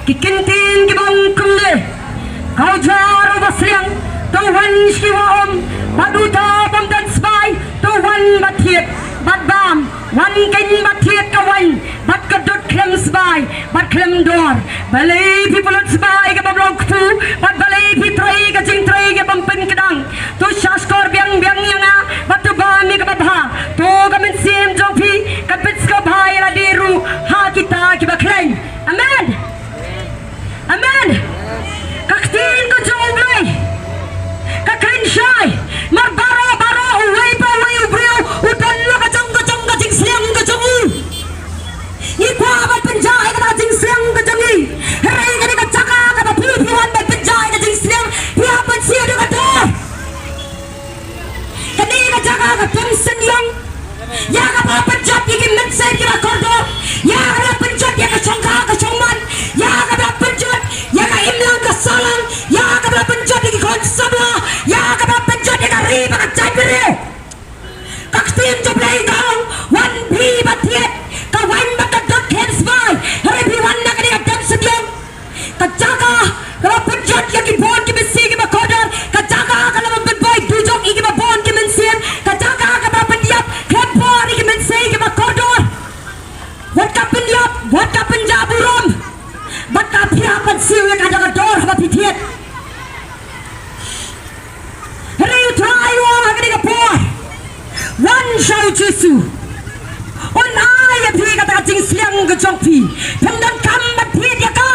kikintin kibang kumle kau jaro basliang Tuhan shiwam paduta bam dan sbai Tuhan bathiet batbam wan ken bathiet kawan bat kadut klem sbai bat klem dor balai people sbai ke bablok tu bat balai pitrai ke jing trai ke bam pen kedang tu shaskor biang biang yang a batu bami ke babha to gamen sim jopi kapits ka bhai la diru ha kita ki baklai amen amen kaktin ko jonglai kakrin shai mar baro baro uwai pa uwai ubriu utan lo ka jong ka jing siang ka jong ni kwa bat penjai ka jing siang ka jong ni hei ka ka chaka ka ba phi wan bat penjai ka jing siang phi ban sia de ka to ka ni ka chaka ka jing siang ya ka ba penjat ki men sai ki ba kordo ya ka ba penjat ya ka chongka ka chongman ya ka ba penjat ya ka imlang ka salang ya ka ba penjat ki kon sabla ya ka ba penjat ya ka ri ba ka chai pire ka tin jo play dong wan bhi bathiet ka wan ba ka dot hands by hare bhi wan na ka ni dam sedyong ka jaga ka ba penjat ya ki bon ki bisi ki ba kodar ka jaga ka la ba boy du jok ki ba bon ki men sien ka jaga ka ba pendiap klep bon ki men sei ki ba kodor wat ka pendiap wat ka penjaburam bat ka phia pan siu ya ka jaga dor ba pithiet hare you try wa ka ni ka por one shout jesu on ai ya phi ka ta jing sliang ka jong phi phamdan kam ba phi ya ka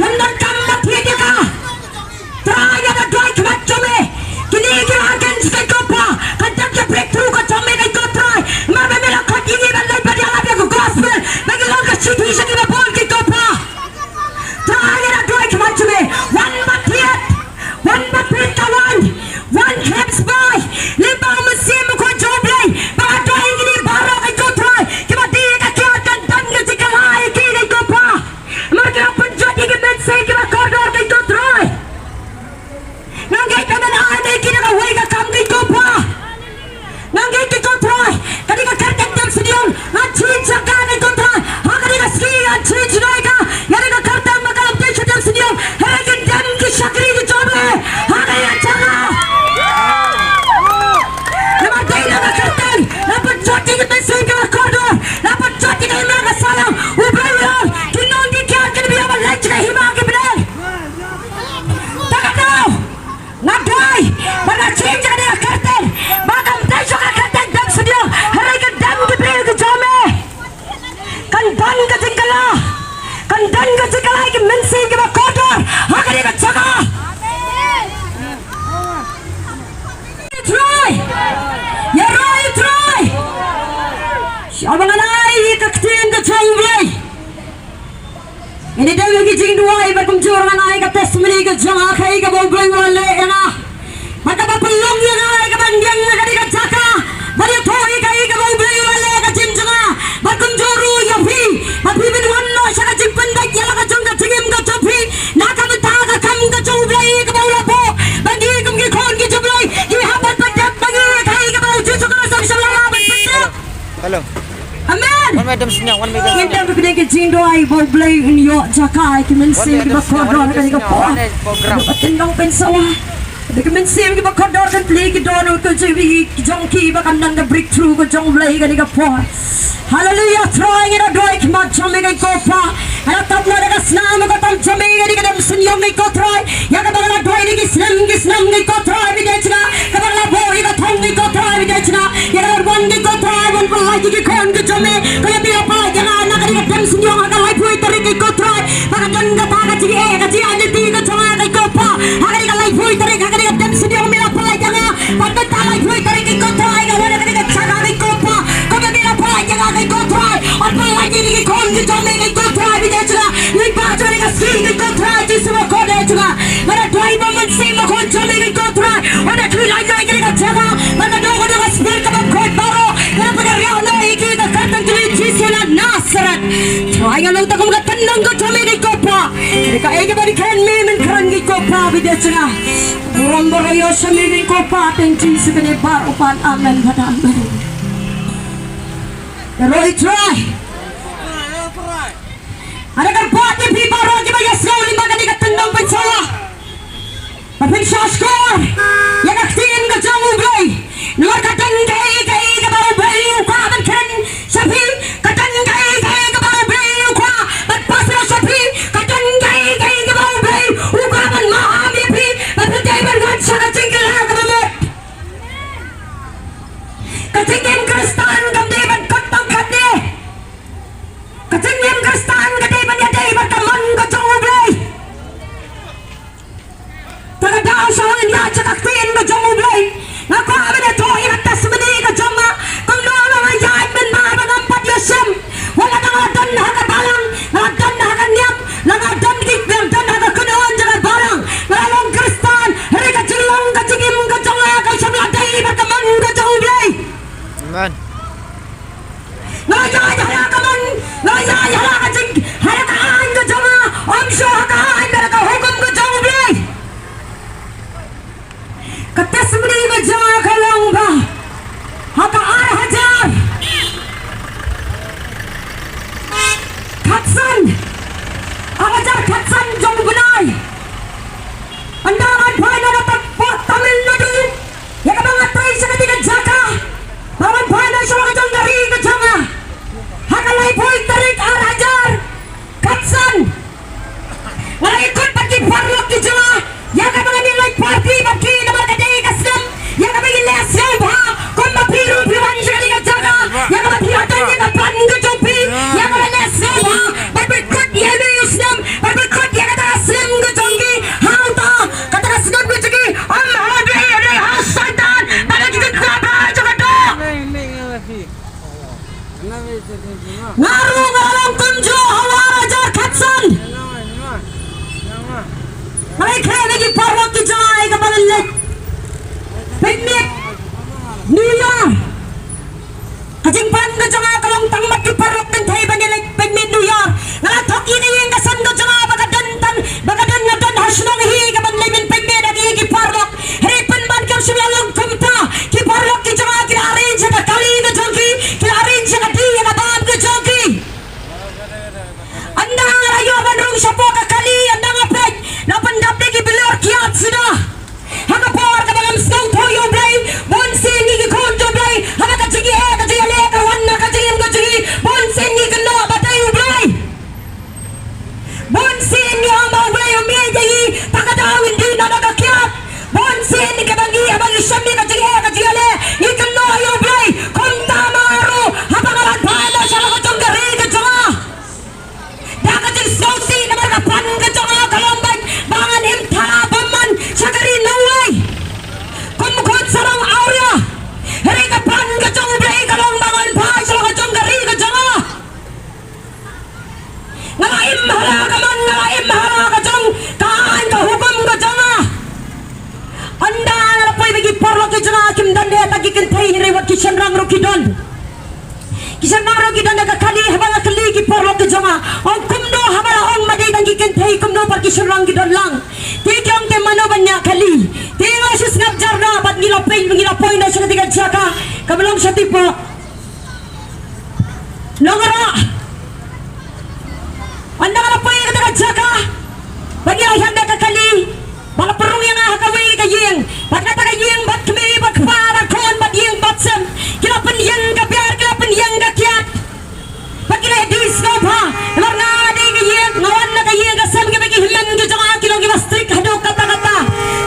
phamdan kam ba phi ya ka try ya da doi khmat chome kini ki agen skai ko pa ka tak ya breakthrough ka chome kai ko try ma ba mera khati ni ban lai ba ya la ko gospel ba ki lon ka chithi se ki ba bon ki ko pa try ya da doi khmat chome one ba phi ka one helps by liba masim ko joblay ba doi ni baro kai ko try ki ba di ka kya dan ga jikalai ki kai ko pa ma ka panjat ki men sai ki ba ko dor kai ko try nangai ka na ai ki na wai ka kam kai ko pa nangai ki ko try kadi ka kar tak studio na chin chaka kai ko try ha kadi ka ski a chin chinai ka yari ka kar tak ma kam te studio studio ha ki dan ki shakri ki joblay ha kadi ka chaka dapat jati kita sehingga kodoh, dapat jati kita mereka salam, ubah kinon di kian kita biar melaj kita hima kita benar. Tak tahu, nadai, pada change ada karten, bagam tejo karten dam sedia, hari ke dam kita ke jome, kan dan ke jengkala ke mensi kita kodoh, agar kita jaga. Try. Ya Roy try. Siapa ngalai kaktin ke jengway. Ini dah lagi jeng dua ibar kumjur ngalai ke testimoni ke jangah kai ke bobleng wale ena. Maka bapelong yang ngalai ke bandiang ke di kacaka. Bari thoi kai ke bobleng wale ke jengah. Bakumjuru ya pi. Bapi binwan no syaka jeng pendak ya la ke jeng ke jengim ke jopi. Nak kami tak ke kam ke joblay ke bola po. Bagi kum ke kon ke joblay. Kami habat padat bagi kai ke bola jusu ke sam shalala betul. Hello. Amen. One madam sinyang, one madam. Kita berpindah ke jing doai boblay ni yo jakai ke mensi ke bakodor ke ni ko. Tendong pensawa. Ke mensi ke bakodor ke play ke dono ke jiwi jongki bakan nang ke breakthrough ke jonglay ke ni ko. Hallelujah. Trying it a doai ke macam ni ko pa. Ala tapna de snam ko tam chame ke ni sinyong ni ko try. Ya ke bagala doai ni snam ni ko try bi dechna. Ke bagala boy ka thong ni ko try bi dechna. Ya one ni ko try one pa ki kon ke jame. Kaya bi apa jangan nak ni dem sinyong ka lai phui tari ki ko try. Bakan ka ta ka ji e ka ji ani ti ka chama ka ko pa. Hari ka lai phui tari ka ni dem sinyong mi apa jangan. Bakan ta lai phui tari ki ko try ka wala ka ni ka chaga ki ko pa. Kaya bi apa jangan ki ko try. Or pa lai ki kon ke jame ki ko try bi dechna. Ni pa chori ka ski ki ko try ji sama ko dechna. Mara doi moment se ma kon jame ki ko try. Ona tu lai lai ki ka chaga. Mara do ko ka spill ka ko baro. Kaya pa ka riya na ki ka katan tu ji sila nasarat. Try nga lang ta kum ka tanang ko jame ki ko pa. Ka ege bari kan me men kran ki ko pa bi dechna. Rombo rayo sa me ki ko pa ten ji se ne bar upan amen hada amen. Roy try. Apin saskor, yang aktin ka jang ublay, nuar katan kay ka baru blay ukwa man ken, sabi katan kay ka baru blay ukwa, man pasra sabi katan kay ka baru blay ukwa man mahami pi, man patay man wan sa kating kala kamamot. Katingin kristan kamdi man kotang kande, katingin kristan kade man yaday man kaman ka jang ublay. Tagadao sa hangin niya at kaktiin ka dyan ublay. Naku amin ito, inatas mani ka dyan ma. Kung noon ang ayayin man maabang pat yasem. Wala nang adan na hakabalang, adan na hakanyam, lang adan kikbel, adan hakakunoon dyan balang. Malalong kristan, hari ka dyan ka tingim ka dyan nga, kay sabladay, bakaman ka dyan ublay. Amen. Ngayay halakaman, ngayay halakajing, halakaan ka dyan nga, omsyo hakahain, narakahukom ka dyan ublay. Katas muli ka dyan kalong ba? Hakaar hajar! Katsan! Hajar katsan jong bunay! Andangan pa na natagpot Tamil Nadu! Yang mga tayo sa katigan jaka! Bawan pa na siya mga jong gari ka dyan nga! Hakalay po tarik ar hajar! Katsan! Wala ikot pati parlok ki dyan nga! Yang mga nilay party pati na mga kaday kaslam! Yang mga ilasyaw ba? Kung mapiru-piruan siya katigan jaka! Yang mga tiyatan niya kapan ka jopi! Yang mga ilasyaw ba? Berbekot yan na yusnam! Berbekot yan kataslam ka jonggi! Hauta! Kataslam ka jonggi! Ang mahadi yan ay hasaitan! Palagigit na ba? Jaka to! Ngaru ngalong kunjo hawa raja katsan! Mereka lagi parwak ki jay ka balalit! Pagmit! Niya! Kajingpan ka dyan nga kalong tangmat ki parwak ng tayo ba nilik pagmit niya! Nalatok inayang kasan ka dyan nga bagadan nga dan hasunong hi ka banlimin pagmit at ki parwak! Haripan man ka silalang kumta! Ki parwak ki dyan nga kinarin siya ka kali ka dyan ki! Kinarin siya ka di ka baab ka dyan ki! Anda nga rayo man rung siya po kakali! Anda nga peg! Napandap na gibilor kiyat sila! Hagapor ka mga msong toyo blay! Bonsin ni gikondo blay! Hama ka jigi he ka jigi le ka wana ka jigi mga jigi! Bonsin ni gano batayo blay! Bonsin ni amaw blay umiyay takadawin di na nagakiyat! Bonsin ni kabangi abang isyam ni ka jigi he ka jigi le! Ikano ayo blay! Kung tamaro! Hapangalan pa na siya mga jonggari ka dyan! Dakajing sosi na markapan ka dyan kalomban! Bangan imtalabaman sa karinaway! Kumukot sa rang aurya! Heri kapan ka dyan blay kalong bangan pa sa mga jonggari ka dyan! Ngalaim mahala ka man! Ngalaim mahala ka dyan! Kaan ka hukom ka dyan! Anda nga po'y magiporlo ka dyan akim dande at agikintay hiriwat kisyan rang rukidon! Kisyan rang rukidon nagakali habang akaligi porlo ka dyan! Ang kumno habang ang madidang gikintay kumno par kisyan rang gidon lang! Tikyong ke manoban niya kali! Tingo siya snapjar na ba't ngilapoy na siya katigan siya ka! Kabalong siya tipo! Nongara! Anda nga na po'y katigan siya ka! Bagyahan na kakali! Baka parang yung ahakaway kaying! Ba't natakaying ba't kami ba't kaparakon ba't yung batsam! Kilapan yung kabyar kilapan yung kakyat! Ba't kinahidis ko pa! Nalar nga di kaying ngawan na kaying kasam kami kihilan ko dyan nga kilong imastrik hadok kata-kata!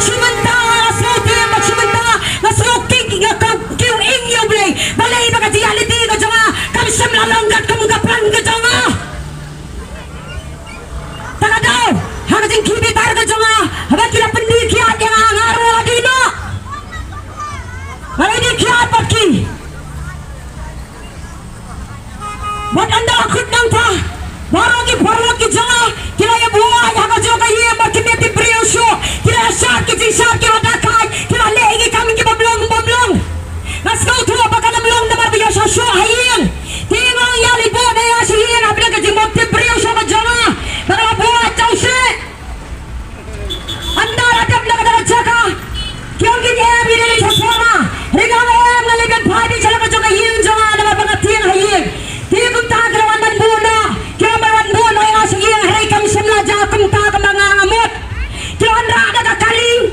Sumanta nga nasluti ba't sumanta nga nasluking kiyung inyo blay! Balay baka reality ko dyan nga kamsam lalanggat kamugapran ko dyan nga! Tagadaw! Hanggang kibitar ka dyan nga! Habang kilapan di kiyat yung angaro adina! Malay di kiyat ba't ki? Ba't anda akit nang ta? Barang ki dyan nga! Kilaya buhay! Hanggang dyan kayo ba't kiniti priyosyo! Kilaya syat kising kiladakay! Kilalegi kami kibablong! Naskaw tuwa baka namlong na marbiyo sa syo haying! Tingong yali po na yung asihin! Habang kajing magti priyosyo ka dyan nga! Baka mabuhat daw siya! Anda radap na kadaraja ka! Kiyong ginyem yun sa forma! Rigang em na ligan padi siya lang ka dyan haying dyan nga! Namabangatin haying! Tingong tagalawan man muna! Kiyong mawan muna yung asihing! Haray kami simla dyan kung taga mga ngamot! Kiyong rada ka kaling!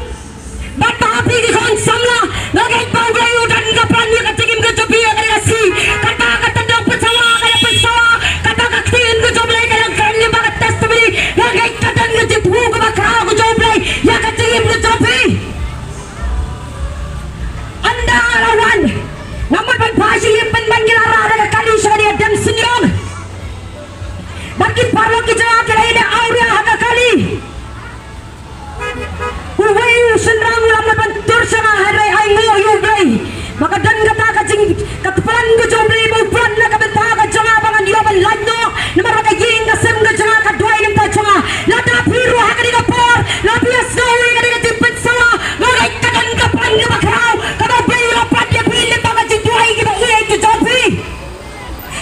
Bagi parlo ki jawab kala ida auria haga kali. Uway senrang lam na bantur sa haray ay mo yublay. Maka dan kata ka jing katpalan ko joblay mo plan na kabenta ka janga bangan yoban lando. Namara ka ying ka sem ka janga ka duay nim ta janga. Lata piru haga diga por. Lapias gawi ka diga timpet sawa. Ngay kadan ka pan ka bakraw. Kada bayo pan ya pili pa ka jing duay ki ba iay ki jobbi.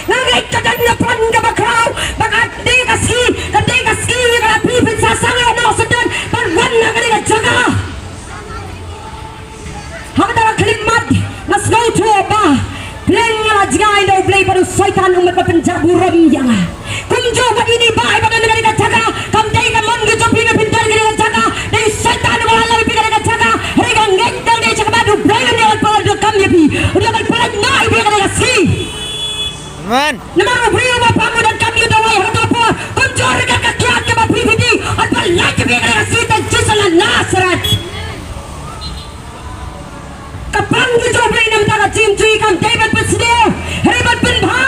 Ngay kadan ka pan ka bakraw. Baka di ka ski ka pipit sa sanga no sudan. Parwan na ka diga janga. Hagdara klimad mas go to ba pleng la jgai no play paru syaitan umat penjabu rom yang kumjo ba ini ba ba dengan ka jaga kam dai ka mon ge jopi na pintar ge ka jaga dai syaitan wala la pi ka jaga rega ngeng dang dai jaga du brain ne pa do kam ye pi udah bal parat nai bi ka si man nama brio ba pa dan kam yu dawai hata pa kumjo rega ka kiat ke ba pi di at bal la ke bi ka si tan jisala nasrat kapang di joblay nam taga chim chui kam David Pisdeo Heribat Pinbha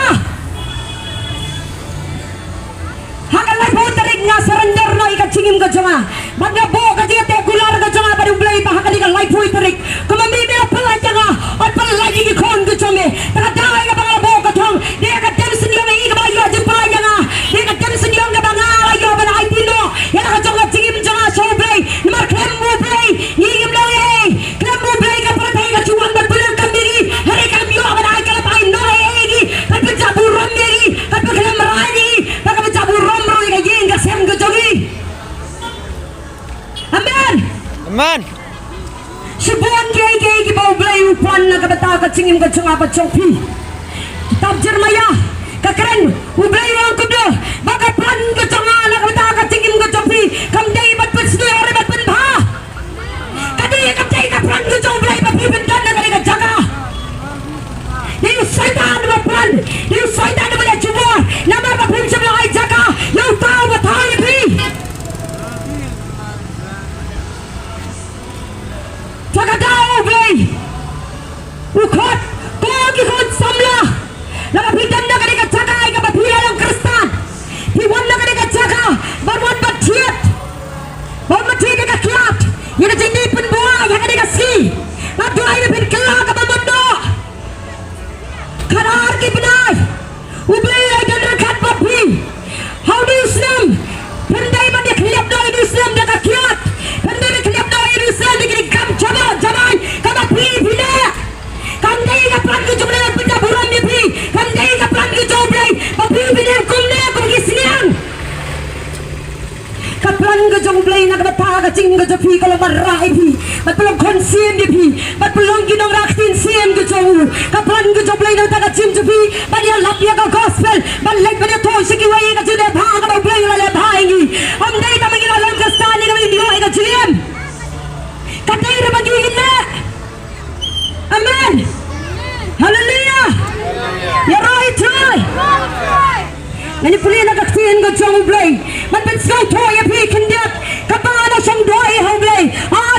hagalay po tarig nga surrender na ikachingim ka janga magna bo ka jete gular ka janga bari blay pa hakali ka life po tarig kumamimi na pala janga at pala lagi ki kon ka jame taga daway ka bangala bo ka thong di ka temsin yung ay ka ba yo di pala janga di ka temsin yung ka bangala yo ba na ay tino yan ka janga chingim janga joblay namar klem mo blay yigim lang eh klem mo blay ka pala tayo ka chuwan bat pulang kambiri hari ka biyo ka na ay ka lapay no ay egi ka pijabu rom egi ka piklem rani ka pijabu rom ro ka ying ka sem ka jogi amen amen Sibuan kaya ki bau blay upan na kabata ka chingim ka chunga pa chopi kitab Jeremiah ka keren ublay wang kudo baka plan ka chunga na kabata ka chingim ka chopi kam day bat pitsni ore bat pinbha kadi kam day ka plan ka choblay pa pipintan na kali ka jaga Yung syaitan na plan yung syaitan na bala chubor nama pa pinsa mo ay jaga yung tao ba tayo pi jaga daw blay ukot kogi kot samla nakapitan na kani ka jaga ay kapapila ng kristan piwan na kani ka jaga barwan batiyat barwan batiyat ka kiat yung na jinipin buhay yung kani ka si naduay na pinkala ka pamundo karar ki pinay ublay ay ganrakat papi how do you Islam panday man di kliyap na ay Islam na kakiat panday man kliyap na ay Islam di kinikam jamay kamapi pina kanday ka plan ki jublay at pinjaburan ni pi kanday ka plan ki jublay papi pina kumne kung gisniyan kaplan ka jublay na kabata ka ching ka jopi ka lamaray pi mat pelong konsien di pi mat pelong ginong raktin sien ka jowu kaplan ka jublay na taga chim jopi banya lapya ka gospel balay banya to sikiway ka jine bha ka jublay na le bhaengi om day ta mangina lam ka stani ka video ay ka jim katay na magiging na amen hallelujah you're right try Nani puli na kaktiin ko jong blay matpits ko toya pi kindiat kapangano siyang doy ho blay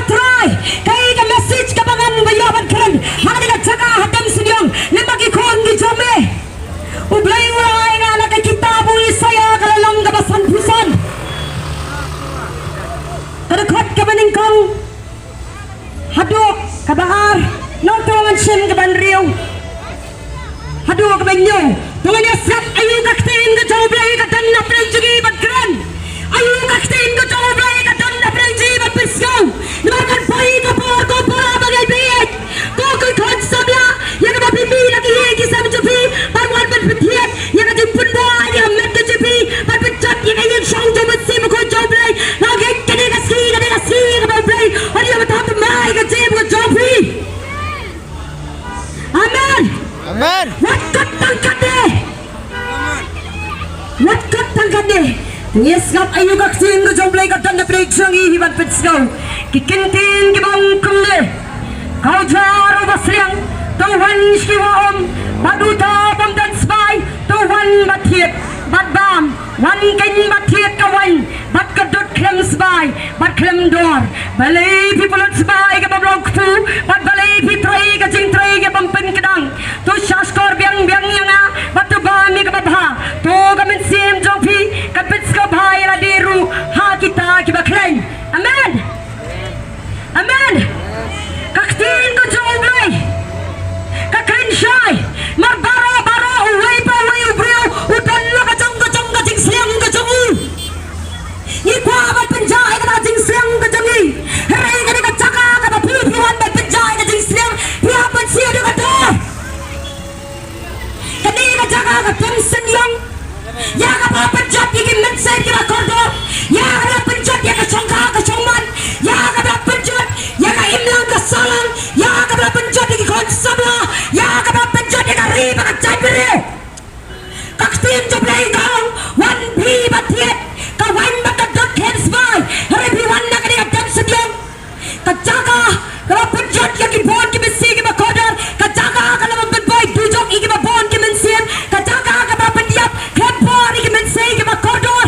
try kay ka message kapangan bayaban kran hangadi ka tsaka hatam sinyong limagikon ni jome ublay wala ay nga nakikitabo isaya kalalang kabasan pusan kadakot kabaning kong hado kabahar nontongan sim kabanriyo hado kabanyo tungan yasap ayu kaktiin ka joblay ka dan na prenjugi bagkran ayu kaktiin ka joblay ka dan na prenjugi bagpiskaw naman pay ka por ko para bagay biyet ko ko'y kansabla yang mapimi nakihigi sa mjupi parwan bagpitiyat yang ajimpun mo yang medyo jupi bagpitjat yang ayun siyang jumatsi mo ko joblay naging kanigasi ka joblay ano yung matatamay ka jim ko joblay amen amen Wakat tangkade Wakat tangkade Yes kap ayu kaksin ko joblay ka dan na prediksyon ihiban pitskaw kikintin kibang kumde kau jaro basriang tuhan iskiwaom paduta pamdansbay tuhan bathiet batbam wan kain bathiet kawan bat kadut klemsbay bat klemdor balay pipulutsbay ka bablog tu bat balay pitray ka jingtray ka pampin kedang tu syaskor biang yang bat tu bami ka babha to gamin sim jopi kapits ka bhai la diru ha kita ki baklain amen amen kaktin ko joblay kakain shay marbaro baro uway pa uway ubriyo utan lo ka jong jing siang ka jongi ikwa ba penjai ka jing siang ka jongi rai ka ka chaka ka ba piwan ba penjai ka jing siang pia pan sia de ka to kani ka chaka ka tension yang ya ka ba penjat ki men sai ki ba kordo ya ka penjat ya ka changka ka chongman ya ka ba penjat ya ka imlang ka salang ya ka ba penjat ki kon sabla ya ka ba penjat ya ka ri ba ka chai pire kaktin joblay gong one p bathiet ka wan ba ka dot heads by hare bi wan na kani adam sedyong ka jaga ka penjat ya ki bon ki bisi ki ba kodar ka jaga ka lam boy dujok ki ba bon ki men sien ka jaga ka ba pendiap khep por ki men sei ki ba kodor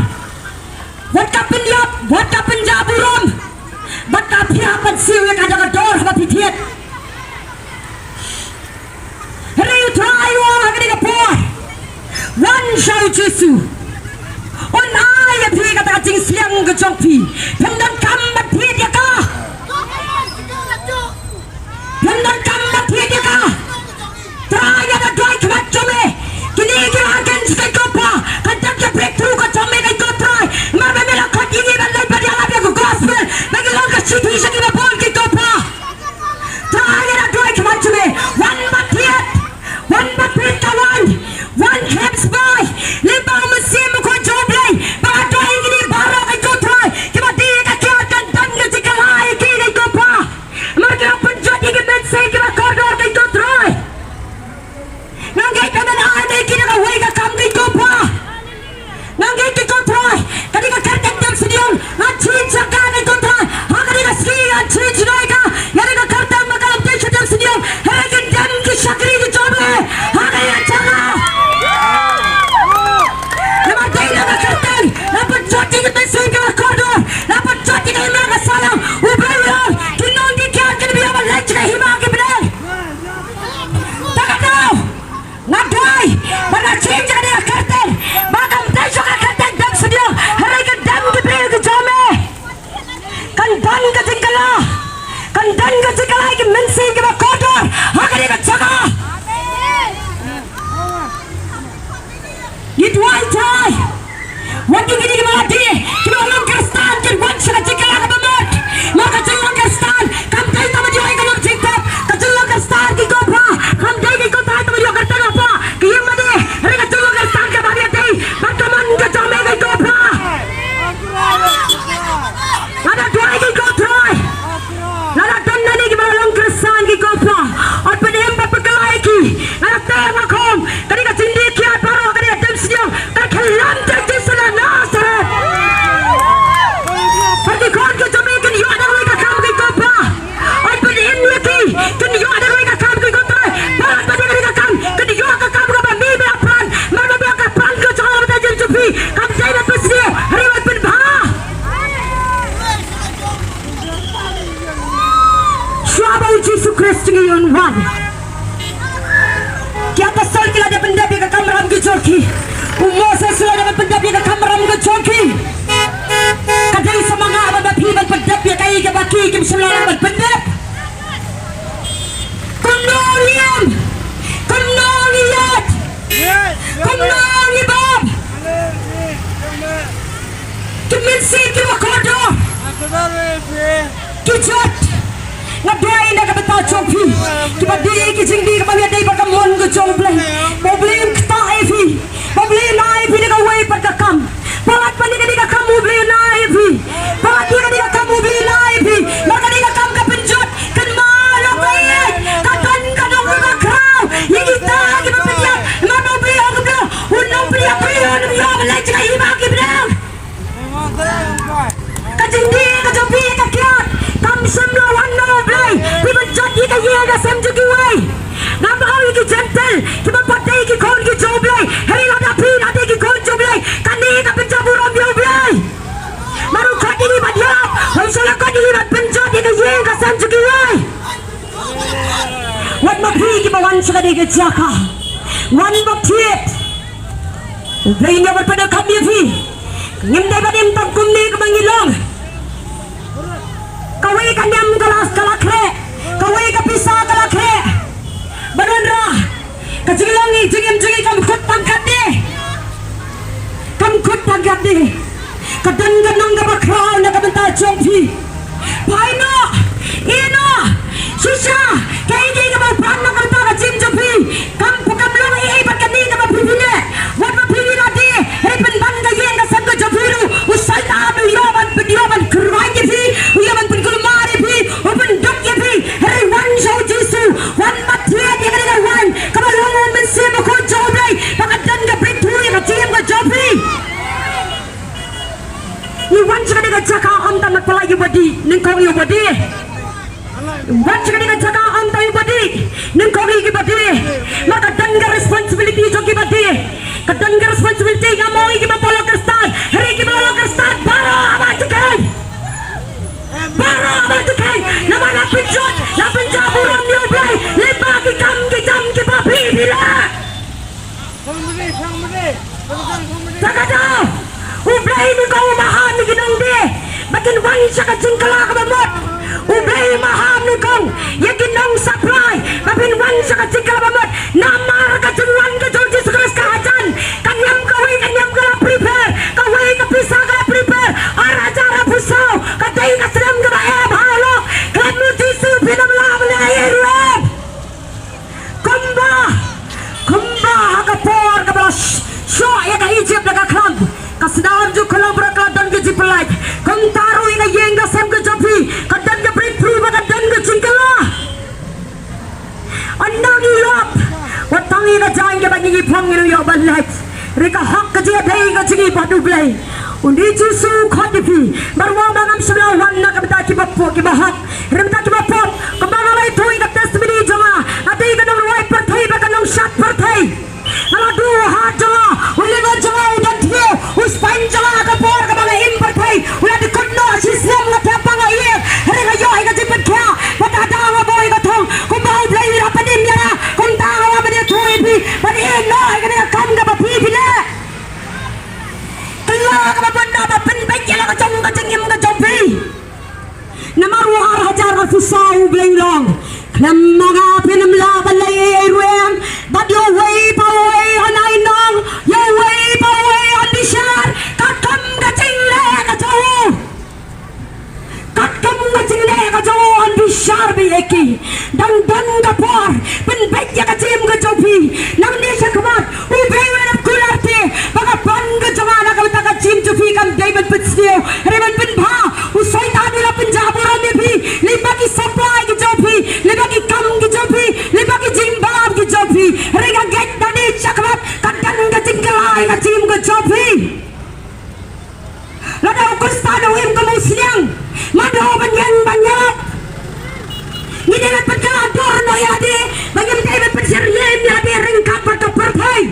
wat ka pendiap wat ka penjaburom bat ka phia pan siu ya ka jaga dor ba pithiet hare you try wa kani ka por one shout Jesu on ai ya phi ka ta jing siang ka jong phi phamdan kam ba phi dia ka phamdan kam ba phi dia ka try ya da doi khmat chome kini ki agen skai ko pa ka tak ka breakthrough ka chome kai ko try mar ba mera khati ni ban lai ba dia la ko gospel ba ki long ka chithi saki ba bon ki ko pa try ya da doi khmat chome one ba phi ka one helps by liba masim ko joblay ba doi ni baro kai ko try ki ba di ka kya dan ga jikalai ki kai ko pa mar ka panjat ki men sai ki ba corridor kai ko try nangai ka na ai ki na way ka kam kai ko pa nangai ki ko try kadi ka kar dem sidion na chin chaka kai ko try ha kadi ka ski a chin chinai ka yari ka kar tam ka am te chadam sidion ha ki dem ki shakri ki joblay ha kadi ka chaka dapat jati ke mesin ke kordo dapat jati ke mereka salam ubrayal kinon di kya ke biar malaj ke hima ke benar tak tahu ngadai pada change ke dia karten bagam tejo ke karten dam sedia hari ke dam ke bel ke jame kan dan ke tingkala ke mesin ke kordo agar dia jaga itu wajah Wadi gini malati, kita orang Kristan, kita wan sila jika laga bamat. Maka jangan Kristan, kam kay tama diyo ay kalong jingtap. Kajangan Kristan, kiko pa, kam kay kiko tayo tama diyo kartan apa. Kaya mani, rin kajangan Kristan ka bari atay, magkaman ka jame kiko pa. Ada dua kiko try. Lala tanda ni kita orang Kristan kiko pa. At panimba pagkalay ki, lala tayo makom, kani ka sindi kiat paro, kani ka tims niyo, kakalam tayo Yesus Kristus yang one. Kya pasal kila ada benda biar kameram ke joki. Moses sila ada benda biar kameram ke joki. Kadang semanga abang bapi bang benda biar kai ke baki ke sebelah abang benda. Kumnoliam, kumnoliat, kumnolibab. Kemensi kimakodo. Kijat. Ngadai na kabata chompi kibadi ki jingdi kabali dai bakamon go chomple problem kta evi problem na evi ne way pakam palat pani ne ka kam problem na evi palat ne ka kam problem na evi maka ne ka kam ka penjot kan malo kai ka tan ka dong ka kraw yigi ta ki papya ma no bri ang bro unno bri apri on yo balai chai hiba ki bro ka jingdi ka chompi ka kyat kam samlo wanno blai piban jati ka yega sem jugi wai nam awi ki gentle ki ban patai ki kon ki joblai heri lada pin ade ki kon joblai kani ka penjaburam yo blai maru khati ni badya hoi sala khati ni bad penjati ka yega sem jugi wai wat ma phi ki bawan sa de ke jaka wan ba thiet Ublay niya pada kami fi. Ngimday ba dim tang kumni ka mangilong. Kaway ka niyam galas kalakre. Kaway ka pisa kalakre. Bananra. Kajilangi jingim kam kut pangkati. Kam kut pangkati. Kadan ganong ka bakraw na kabanta chong fi. Paino. Ino. Shisha. Kaya di ka magpang na kanta ka jim jopi. Kam pukamlong iibat ka di ka mapipili. Wat mapili na di. Ripan bang ka yen ka sangka jopiru. Usay na ano yaman pagyaman kurwaan ki fi. Uyaman pagkulumari fi. Upan duk ki fi. Heri wan show jisu. Wan matya di ka nila wan. Kamalungan mensimu ko joblay. Pakadan ka breakthrough ka jim ka jopi. Iwan siya ka jaka om ta magpalay badi. Ningkong yung badi. Iwan siya ka jaka om ta yung badi. Ningkong yung badi. Makadan ka responsibility jo ki badi. Kadan ka responsibility nga mo yung mapolo kristal. Hari ki mapolo kristal. Baro abang tukay. Baro abang tukay. Naman na pinjot. Na pinjaburan niyo blay. Lipa ki kam ki jam ki papi bila. Saka daw. Ublay ni kau maham ni ginang de. Bakin wan siya ka jingkala ka mamot. Ublay maham ni kau. Ya ginang supply. Bakin wan siya ka jingkala mamot. Namar ka jingwan ka jol Jesus Christ ka hajan. Kanyam kaway ka la prepare. Kaway ka pisa ka la prepare. Ara-jara pusaw. Katay ka silam ka ba halok. Kamu Jesus pinamlam na ayirweb. Kumba. Kumba ka por ka balash. So ya ka Egypt na ka kram. Kasnam jo kolam berakadan ke jipelai kam taru ina yenga sem ke jopi kadan ke breakthrough kadan ke cingkala annang ilap watangi ka jain ke bagi pong inu yo balat rika hak ke je dei ke jingi padu blai undi jisu khodipi barwa bangam sebla wanna ka bata ki bappo ki bahak remta ki bappo kembang alai thui ka testimony jama ati ka nong right per thai ba ka nong shot per thai ala du hat jama uliga jama udan thio us pain jama ka por ka bang im per thai ula di kodno sislam na tapang ai re ga yo ai ka jipat kya bata da wa boy ka thong ko ba blai ra panim ya kom ta wa ba de thui bi ba ni no ai ka kam ka ba phi phi le kala ka ba banda ba pen ba ya ka chong ka chingim ka jopi namaru har hajar ka fisau blai long klam maga pinam la balai ruem but your way away on I know your way away on the shore kakam ka chingle ka jawo kakam ka chingle ka jawo on the shore bi eki dang ka por pen betya ka chim ka jopi namne sa kamat u brewen of kularte baka pan ka jawana ka ta ka chim jopi kam David pitsio revan pen bha u soitan ila punjabura me bhi liba ki supply ki jopi liba ki kam ki jopi liba ki jimbab ki jopi rega get dani chakmat kadan ka tingkalai ka chim ka jopi lada ukustado im ka musliang mado banyak ni dengan pekador no yade bagaimana David penseriem yade ringkat perkai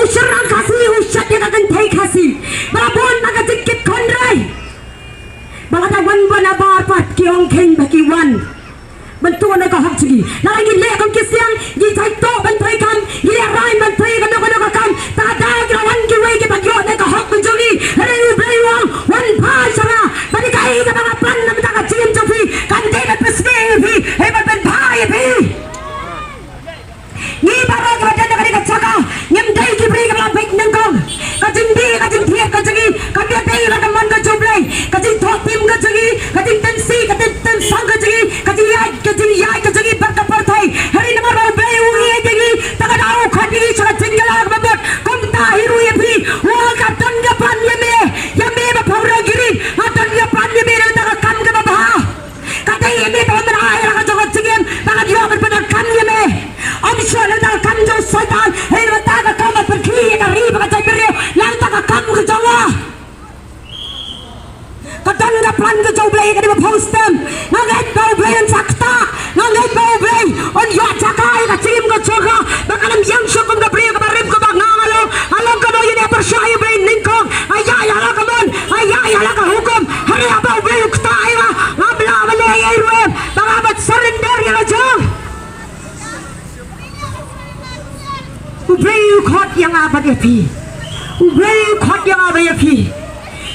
usirang kasih usat dia akan thai kasih balapon naga jikit konrai balada wan abar pat kiong king baki wan bantuan na kahak sigi narangin le kong kisyang gi thai to bantai kam gi rai bantai kan no kam ta da grawan ki wei ki bagyo na kahak bunjogi re blai wang wan pha sara bani kai ka ba plan na ta ka chim jofi kan de na pesne bi he ba ben bhai bi ni bara ka da ka ka chaka nyam dai ki bri ka la bek nang kong ka jing di ka jing thie ka jing ka de dai la ka man ka joblai ka jing thok tim ka jing ka jing tan si ka tan sang ka jing ka jing yai ka jing par ka par thai hari namar ba bai u ye jing ta ka dau khadi chaka jingala ka bot kom ta hiru ye bhi wa ka tan ka pan ye me ba phawra giri ha tan ka pan ye me ta ka kam ka ba ka dai ye me ba mara ai ka joga jing ta ka yo ba kam ye me om shole ta kam jo satan hai ba ta ka kam par khi ka ri ba ta per la ta ka kam ka joga kadang ka plan ka joblay ka di ba postem nangay joblay ang sakta nangay joblay on yo chakay ka chim ka choga baka nam yang shokum ka priya ka barim ka bak ngalo alam ka mo yun e persyayo brain ningkong ayay ala ka mon ayay ala ka hukum hari abaw brain ukta aywa ngabla malay ayruem baka bat surrender ya ka chong brain you caught khot yang abad epi ublay khot yang abad epi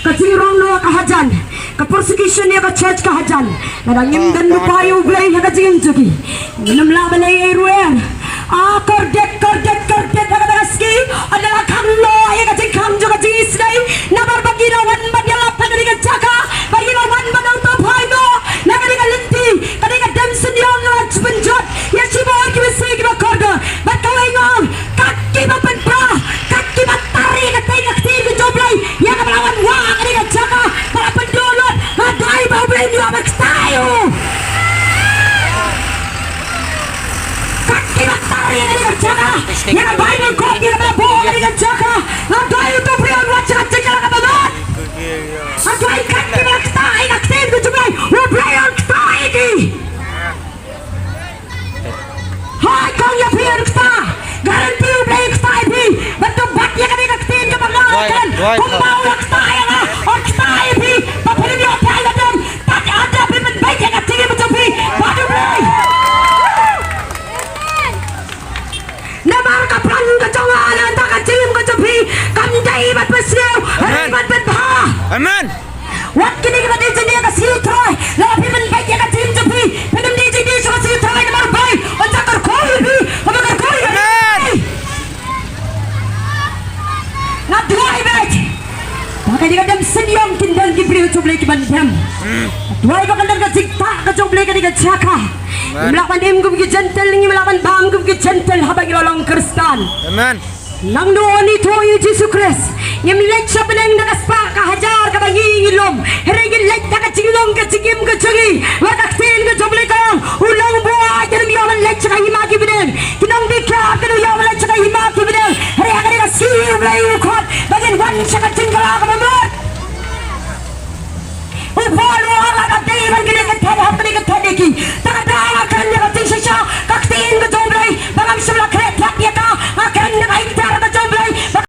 kacing rong no kahajan ka persecution ya ka church kahajan narangim dan lupa ublay ya kacing jugi namla balay eruer kordet hagaski adalah kamlo ya kacing kam juga jisgai nabar bagirawan badala padari ka jaka bagirawan badang to phaido nagari ka linti kadi ka damsen yang raj benjot ya siboy ki besi ki bakorda batawai ngong kaki bapentra kaki batari ka tay ka tin ki joblay ya ka melawan wa kadi ka jaka para pendolot adai bablay ni amak tayo kaki batari kadi ka jaka ya ka bible ko ki ka bo kadi ka jaka adai to priyan wa chaka chaka ka badot adai kaki batari ka tin ki joblay wa priyan tay ki hai kong ya priyan ta garanti ublay ta bi betul bat ya kadi ka tin ka bangakan kumbau ya ta ya और किताए भी पफरी भी उठाए लदम ताकि आजा भी मन भाई के कच्चे के बच्चों भी बाजू में नमार का प्राण का चंगा आला ताकि कच्चे के बच्चों भी कम जाई बात बसियो हरे बात बत भा amen वक्त की निकल दी जनिया का सील थ्रोय ला भी मन भाई के कच्चे के बच्चों भी फिल्म दी जनिया का सील थ्रोय नमार भाई और जाकर कोई भी हम अगर कोई ना दुआई बैठ Maka dia kadang senyum kindang diberi coblay ki bandam. Tuai ka kadang ka jikta ka coblay ka diga chaka. Melawan im kum ki gentle ni melawan bam kum ki gentle habang lolong Kristan. amen Nang doon ito yung Jesus Christ. Yung light sa pinang nakaspa ka hajar ka bangi ilom. Herigin light na ka chingilong ka chigim ka chagi. Wakaksin ka coblay ka. Ulang buhay ka nang yaman light sa kahimaki pinang. Kinong bikap ka nang yaman light sa kahimaki pinang. Herigin ka nang siyum na yung ukot. Bagin wan sa ka chingala ka mamot. Upalo ang akatiman ka nang katawap ka nang katadiki. Takadawa ka nang kating siya. Kaktiin ka coblay. Bangam sa mga kret lakya ka. Akan na kaita.